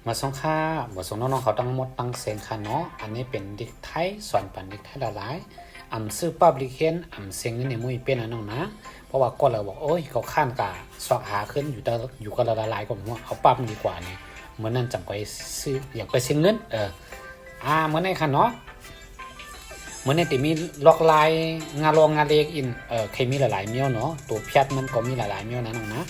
มาส่งค่าบทส่งน้องๆเขาตั้งหมดตั้งเสียงค่ะเนาะอันนี้เป็นดิกไทยสอนปันดิกไทยหลายๆซื้อปับลิเคนเสียงนี่ในมุ้ยเป็นน้องนะเพราะว่าก็เราบอกโอ้ยเขาข้านกาสอกหาขึ้นอยู่กับหลายๆก็ผมว่าเอาปั๊บดีกว่านี่เหมือนนั่นจังไปซื้ออยากไปเสียงเงินเหมือนในค่ะเนาะเหมือนในที่มีล็อกลายงานรองงานเล็กอินเคยมีหลายๆเมียวเนาะตัวเพียดมันก็มีหลายๆเมียวนะน้องนะ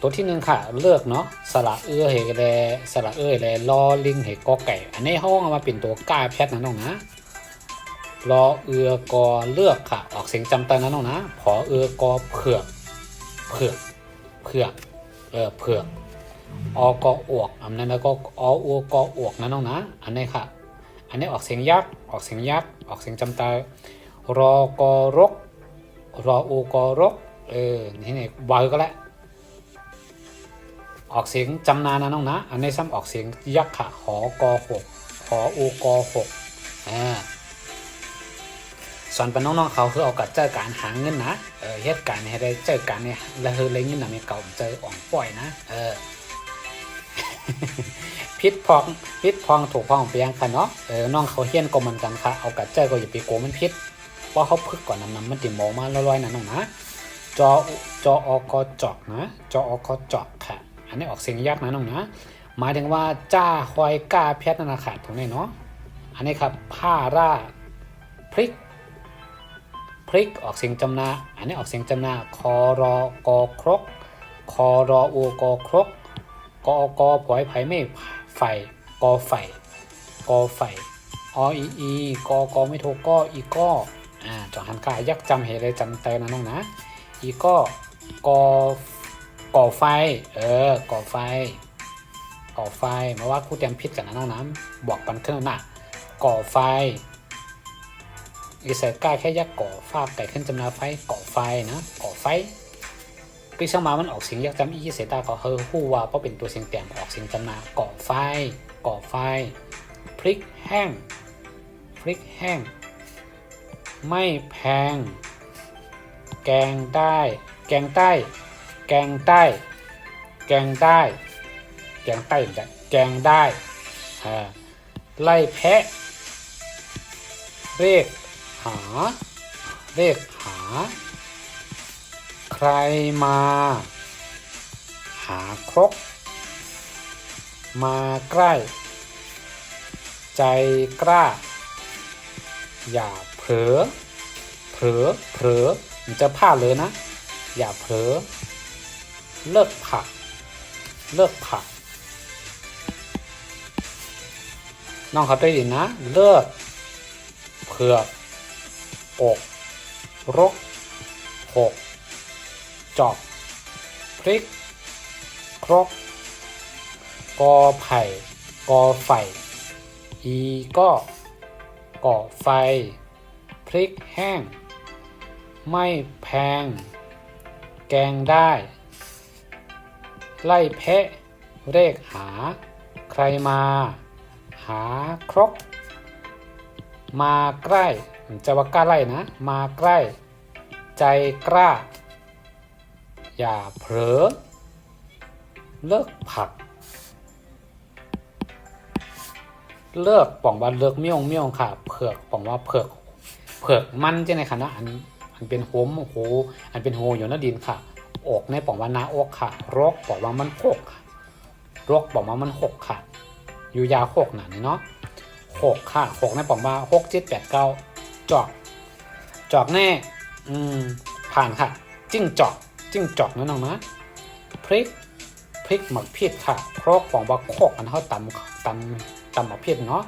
ตัวที่หนึ่งค่ะเลือกเนาะสระเอื้อเหแลสระเอื้อแลลอลิงเหกอไก่อันนี้ห้องเอามาเป็นตัวก้าแพทย์นะน้องนะรอเอื้อกอเลือกค่ะออกเสียงจำตานะน้องนะผอเอื้อกอเผือกเผือกอกออวกอันนั้นแล้วก็ออูกออวกนะน้องนะอันนี้ค่ะอันนี้ออกเสียงยักษ์ออกเสียงจำตารอกอรกรออูกอรกนี่วายก็แล้วออกเสียงจำนานนะน้องนะอันนี้ซ้ำออกเสียงยักษ์ค่ะหอกอหกหออูกอหกสอนเป็นน้องๆเขาคือเอากับเจอการหาเงินนะเหตุการณ์ให้ได้เจอการเนี่ยแล้วเรื่องเงินน่ะมีเก่าเจออ่องปล่อยนะพิษพองถูกพองเปียงค่ะเนาะน้องเขาเฮี้ยนก็เหมือนกันค่ะเอากับเจอก็อย่าไปโกมันพิษเพราะเขาพึกก่อนน้ำมันติมองมาลอยๆนะน้องนะจออกจอกนะจออกจอกค่ะอันนี้ออกเสียงยากนะน้องนะหมายถึงว่าจ้าคอยก้าเพชรนั่นนะค่ะตรงนี้เนาะอันนี้ครับผ้าราพริกออกเสียงจำนาอันนี้ออกเสียงจำนาคอรอกอครกคอรออูกอครกกอกอผอยไผ่ไม่ไฟกอไฟอีกอไม่โทกออีกอจอหันกายักจำเหตุเลยจำเตนะน้องนะอีกก่อไฟก่อไฟมาว่าคู่เตรียมพิษกันนะน้องน้ำบอกปันขึ้นหน้าก่อไฟอีเสกล้าแค่ยักก่อฟาไก่ขึ้นจำนาไฟก่อไฟนะก่อไฟปีสมามันออกเสียงยักจำอีเสตาก็ฮู้ว่าเพราะเป็นตัวเสียงเตียมออกเสียงจำนาก่อไฟพริกแห้งไม่แพงแกงได้ไล่แพะเรียกหาใครมาหาครกมาใกล้ใจกล้าอย่าเผลอมันจะพลาดเลยนะอย่าเผลอเลิกผักน้องเขาได้ยินนะเลิกเผือกอกรกหกจอกพริกครกกอไผ่กอไฟอีก็ก่อไฟพริกแห้งไม่แพงแกงได้ไล่แพะเรียกหาใครมาหาครกมาใกล้จะว่ากล้าไล่นะมาใกล้ใจกล้าอย่าเผลอเลิกผักเลิกป่องว่าเลิกเมี่ยงค่ะเผือกป่องว่าเผือกมันใช่ไหมคะนะอันเป็นโฮมโหอันเป็นโฮอยู่นะดินค่ะอกในป่องว่านาอกค่ะรกป่องว่ามันหกรกป่องว่ามันหกค่ะอยู่ยาหกหนานี่เนาะหกค่ะหกในป่องว่า6 7 8 9จอกแน่ผ่านค่ะจิ้งจอกนั่นน้องนะพริกหมักพริกค่ะครกป่องว่าโคกอันเขาตำหมักพริกเนาะ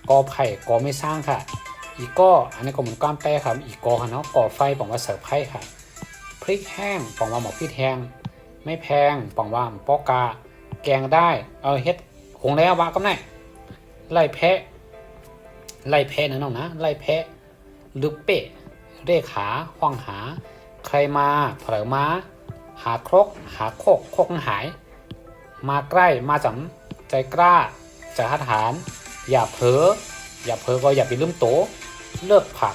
กอไผ่กอไม่สร้างค่ะอีก้ออันนี้ก็เหมือนก้ามแป้ครับอีกอค่ะเนาะก่อไฟป่องว่าเสิร์ฟไผ่ค่ะพริกแห้งป่องว่าหมกพริกแห้งไม่แพงป่องว่าปอกาแกงได้เฮ็ดหงแล้ววะก็ได้ไล่แพะนะน้องนะไล่แพะลึกเป๊ะเรียกหาห้องหาใครมาเผลอมาหาครกโคกหายมาใกล้มาจำใจกล้าจะหัดหารอย่าเผลอก็อย่าไปลืมโตเลิกผั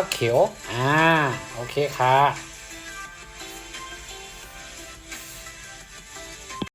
กเขียวโอเคค่ะ